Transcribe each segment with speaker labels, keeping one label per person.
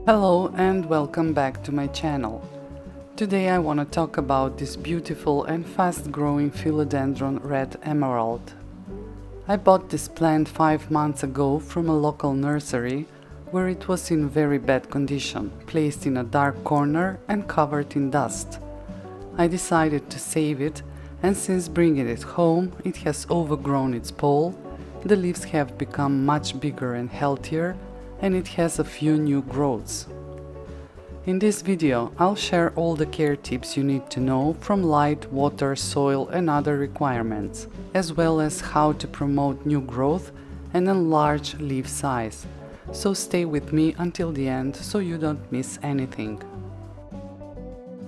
Speaker 1: Hello and welcome back to my channel. Today I want to talk about this beautiful and fast-growing Philodendron Red Emerald. I bought this plant 5 months ago from a local nursery where it was in very bad condition, placed in a dark corner and covered in dust. I decided to save it, and since bringing it home it has overgrown its pole, the leaves have become much bigger and healthier, and it has a few new growths. In this video I'll share all the care tips you need to know, from light, water, soil and other requirements, as well as how to promote new growth and enlarge leaf size. So stay with me until the end so you don't miss anything.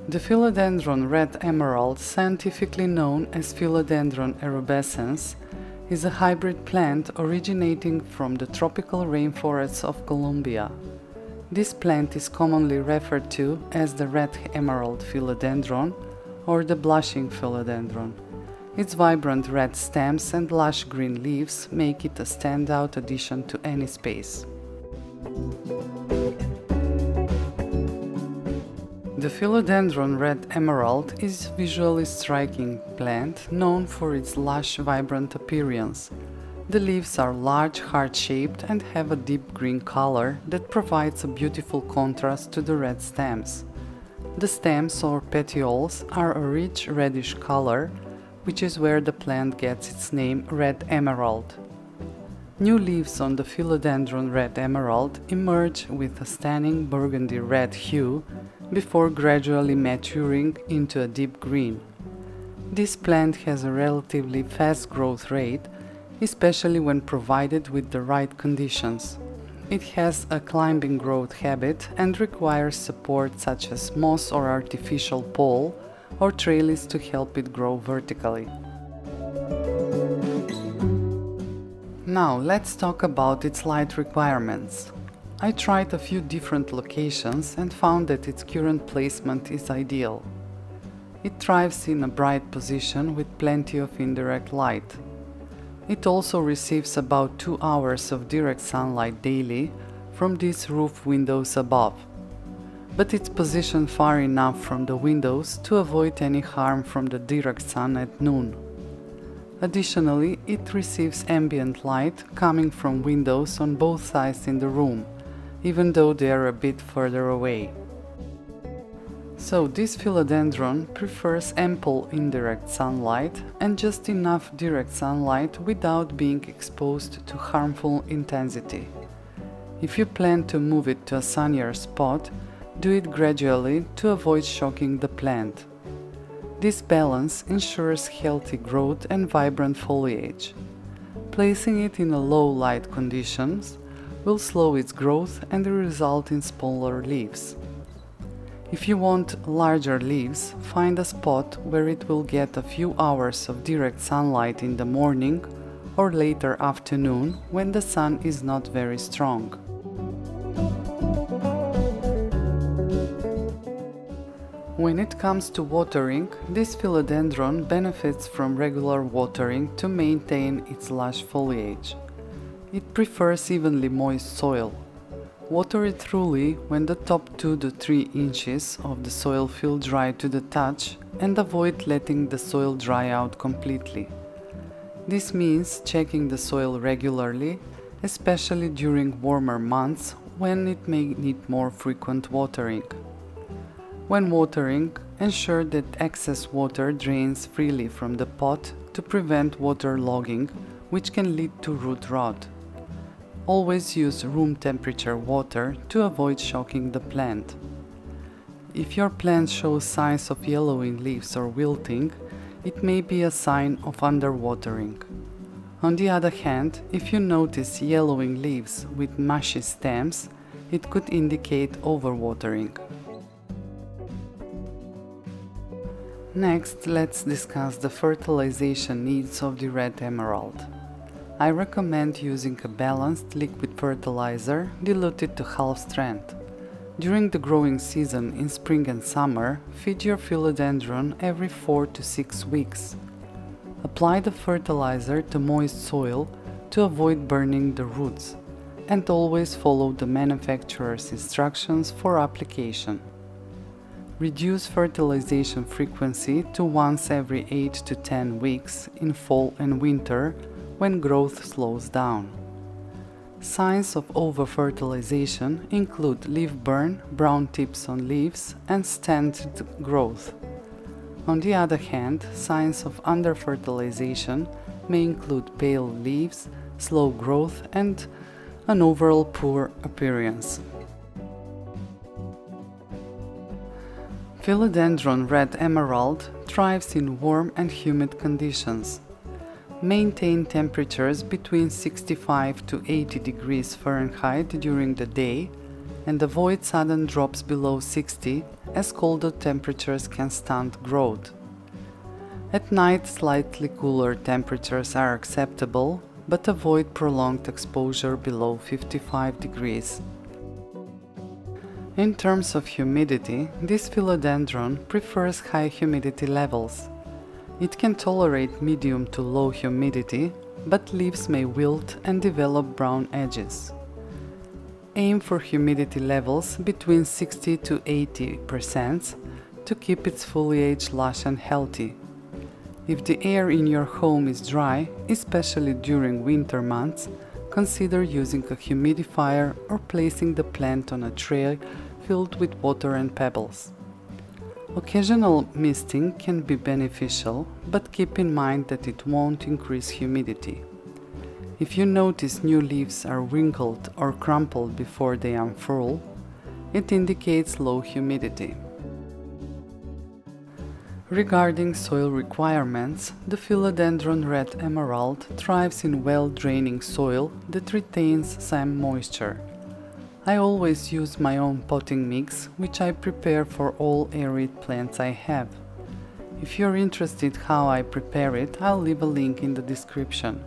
Speaker 1: The Philodendron Red Emerald, scientifically known as Philodendron erubescens, is a hybrid plant originating from the tropical rainforests of Colombia. This plant is commonly referred to as the Red Emerald Philodendron or the Blushing Philodendron. Its vibrant red stems and lush green leaves make it a standout addition to any space. The Philodendron Red Emerald is a visually striking plant known for its lush, vibrant appearance. The leaves are large, heart-shaped and have a deep green color that provides a beautiful contrast to the red stems. The stems or petioles are a rich reddish color, which is where the plant gets its name Red Emerald. New leaves on the Philodendron Red Emerald emerge with a stunning burgundy red hue before gradually maturing into a deep green. This plant has a relatively fast growth rate, especially when provided with the right conditions. It has a climbing growth habit and requires support such as moss or artificial pole or trellis to help it grow vertically. Now let's talk about its light requirements. I tried a few different locations and found that its current placement is ideal. It thrives in a bright position with plenty of indirect light. It also receives about 2 hours of direct sunlight daily from these roof windows above, but it's positioned far enough from the windows to avoid any harm from the direct sun at noon. Additionally, it receives ambient light coming from windows on both sides in the room, even though they are a bit further away. So this philodendron prefers ample indirect sunlight and just enough direct sunlight without being exposed to harmful intensity. If you plan to move it to a sunnier spot, do it gradually to avoid shocking the plant. This balance ensures healthy growth and vibrant foliage. Placing it in a low light conditions will slow its growth and result in smaller leaves. If you want larger leaves, find a spot where it will get a few hours of direct sunlight in the morning or later afternoon when the sun is not very strong. When it comes to watering, this philodendron benefits from regular watering to maintain its lush foliage. It prefers evenly moist soil. Water it thoroughly when the top 2 to 3 inches of the soil feel dry to the touch, and avoid letting the soil dry out completely. This means checking the soil regularly, especially during warmer months when it may need more frequent watering. When watering, ensure that excess water drains freely from the pot to prevent water logging, which can lead to root rot. Always use room temperature water to avoid shocking the plant. If your plant shows signs of yellowing leaves or wilting, it may be a sign of underwatering. On the other hand, if you notice yellowing leaves with mushy stems, it could indicate overwatering. Next, let's discuss the fertilization needs of the Red Emerald. I recommend using a balanced liquid fertilizer diluted to half strength. During the growing season in spring and summer, feed your philodendron every 4 to 6 weeks. Apply the fertilizer to moist soil to avoid burning the roots. and always follow the manufacturer's instructions for application. Reduce fertilization frequency to once every 8 to 10 weeks in fall and winter when growth slows down. Signs of over-fertilization include leaf burn, brown tips on leaves, and stunted growth. On the other hand, signs of under-fertilization may include pale leaves, slow growth, and an overall poor appearance. Philodendron Red Emerald thrives in warm and humid conditions. Maintain temperatures between 65 to 80 degrees Fahrenheit during the day and avoid sudden drops below 60, as colder temperatures can stunt growth. At night, slightly cooler temperatures are acceptable, but avoid prolonged exposure below 55 degrees. In terms of humidity, this philodendron prefers high humidity levels. It can tolerate medium to low humidity, but leaves may wilt and develop brown edges. Aim for humidity levels between 60 to 80% to keep its foliage lush and healthy. If the air in your home is dry, especially during winter months, consider using a humidifier or placing the plant on a tray filled with water and pebbles. Occasional misting can be beneficial, but keep in mind that it won't increase humidity. If you notice new leaves are wrinkled or crumpled before they unfurl, it indicates low humidity. Regarding soil requirements, the Philodendron Red Emerald thrives in well-draining soil that retains some moisture. I always use my own potting mix, which I prepare for all arid plants I have. If you're interested how I prepare it, I'll leave a link in the description.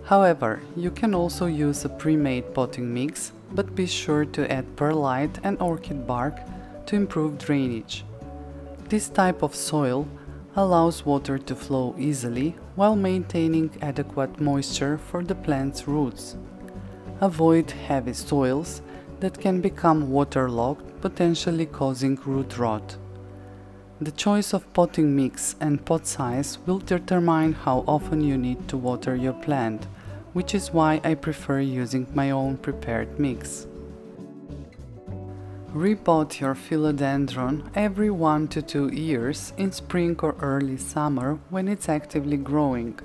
Speaker 1: However, you can also use a pre-made potting mix, but be sure to add perlite and orchid bark to improve drainage. This type of soil allows water to flow easily while maintaining adequate moisture for the plant's roots. Avoid heavy soils that can become waterlogged, potentially causing root rot. The choice of potting mix and pot size will determine how often you need to water your plant, which is why I prefer using my own prepared mix. Repot your philodendron every 1 to 2 years in spring or early summer when it's actively growing.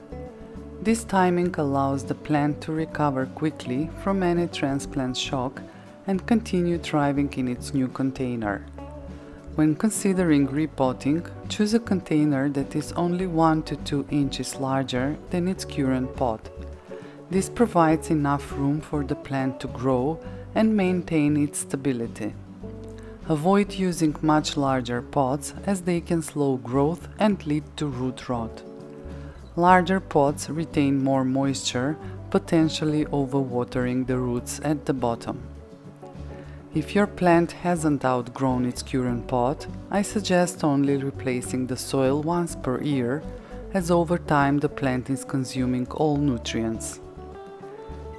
Speaker 1: This timing allows the plant to recover quickly from any transplant shock and continue thriving in its new container. When considering repotting, choose a container that is only 1 to 2 inches larger than its current pot. This provides enough room for the plant to grow and maintain its stability. Avoid using much larger pots as they can slow growth and lead to root rot. Larger pots retain more moisture, potentially overwatering the roots at the bottom. If your plant hasn't outgrown its current pot, I suggest only replacing the soil once per year, as over time the plant is consuming all nutrients.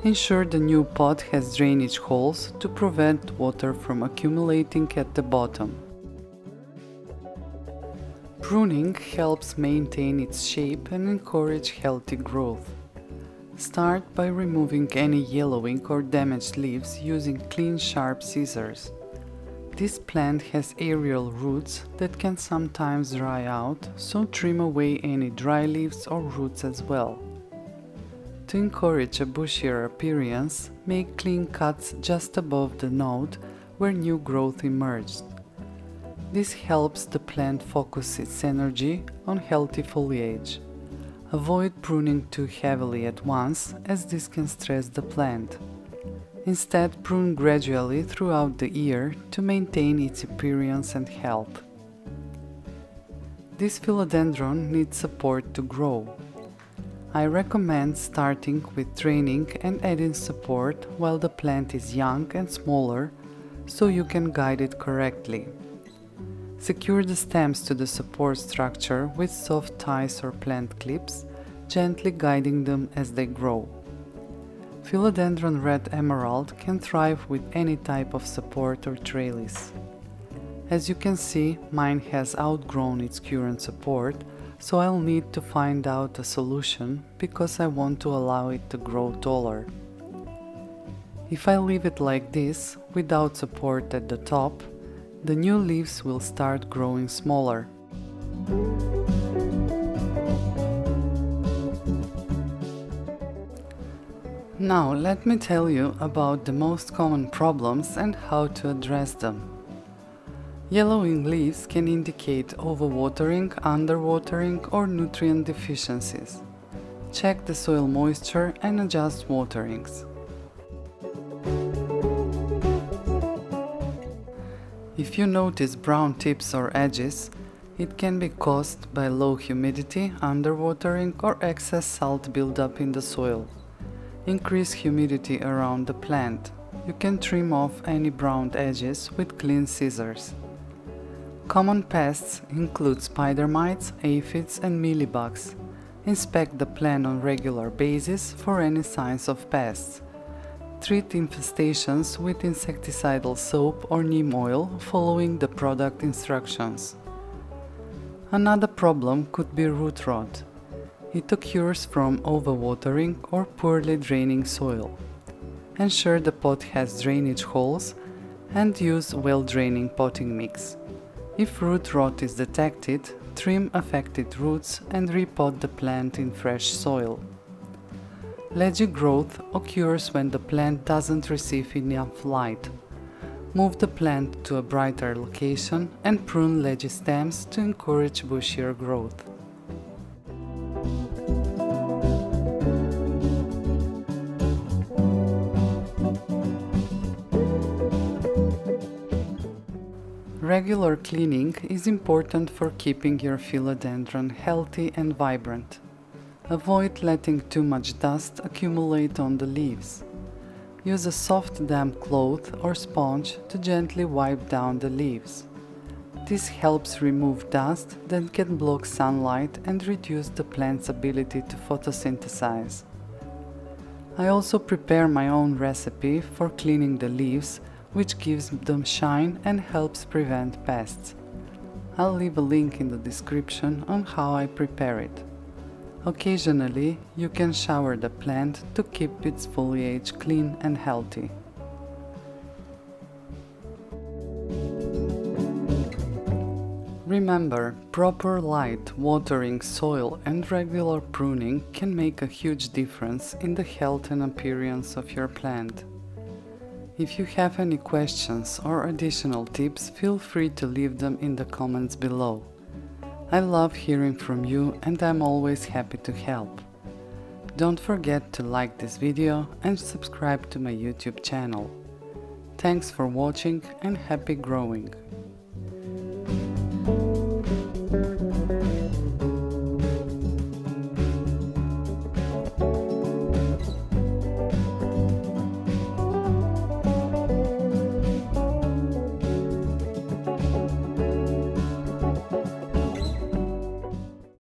Speaker 1: Ensure the new pot has drainage holes to prevent water from accumulating at the bottom. Pruning helps maintain its shape and encourage healthy growth. Start by removing any yellowing or damaged leaves using clean, sharp scissors. This plant has aerial roots that can sometimes dry out, so trim away any dry leaves or roots as well. To encourage a bushier appearance, make clean cuts just above the node where new growth emerged. This helps the plant focus its energy on healthy foliage. Avoid pruning too heavily at once, as this can stress the plant. Instead, prune gradually throughout the year to maintain its appearance and health. This philodendron needs support to grow. I recommend starting with training and adding support while the plant is young and smaller, so you can guide it correctly. Secure the stems to the support structure with soft ties or plant clips, gently guiding them as they grow. Philodendron Red Emerald can thrive with any type of support or trellis. As you can see, mine has outgrown its current support, so I'll need to find out a solution because I want to allow it to grow taller. If I leave it like this, without support at the top, the new leaves will start growing smaller. Now let me tell you about the most common problems and how to address them. Yellowing leaves can indicate overwatering, underwatering or nutrient deficiencies. Check the soil moisture and adjust waterings. If you notice brown tips or edges, it can be caused by low humidity, underwatering or excess salt buildup in the soil. Increase humidity around the plant. You can trim off any browned edges with clean scissors. Common pests include spider mites, aphids and mealybugs. Inspect the plant on regular basis for any signs of pests. Treat infestations with insecticidal soap or neem oil following the product instructions. Another problem could be root rot. It occurs from overwatering or poorly draining soil. Ensure the pot has drainage holes and use well-draining potting mix. If root rot is detected, trim affected roots and repot the plant in fresh soil. Ledgy growth occurs when the plant doesn't receive enough light. Move the plant to a brighter location and prune ledgy stems to encourage bushier growth. Regular cleaning is important for keeping your philodendron healthy and vibrant. Avoid letting too much dust accumulate on the leaves. Use a soft damp cloth or sponge to gently wipe down the leaves. This helps remove dust that can block sunlight and reduce the plant's ability to photosynthesize. I also prepare my own recipe for cleaning the leaves, which gives them shine and helps prevent pests. I'll leave a link in the description on how I prepare it. Occasionally, you can shower the plant to keep its foliage clean and healthy. Remember, proper light, watering, soil and regular pruning can make a huge difference in the health and appearance of your plant. If you have any questions or additional tips, feel free to leave them in the comments below. I love hearing from you and I'm always happy to help. Don't forget to like this video and subscribe to my YouTube channel. Thanks for watching and happy growing!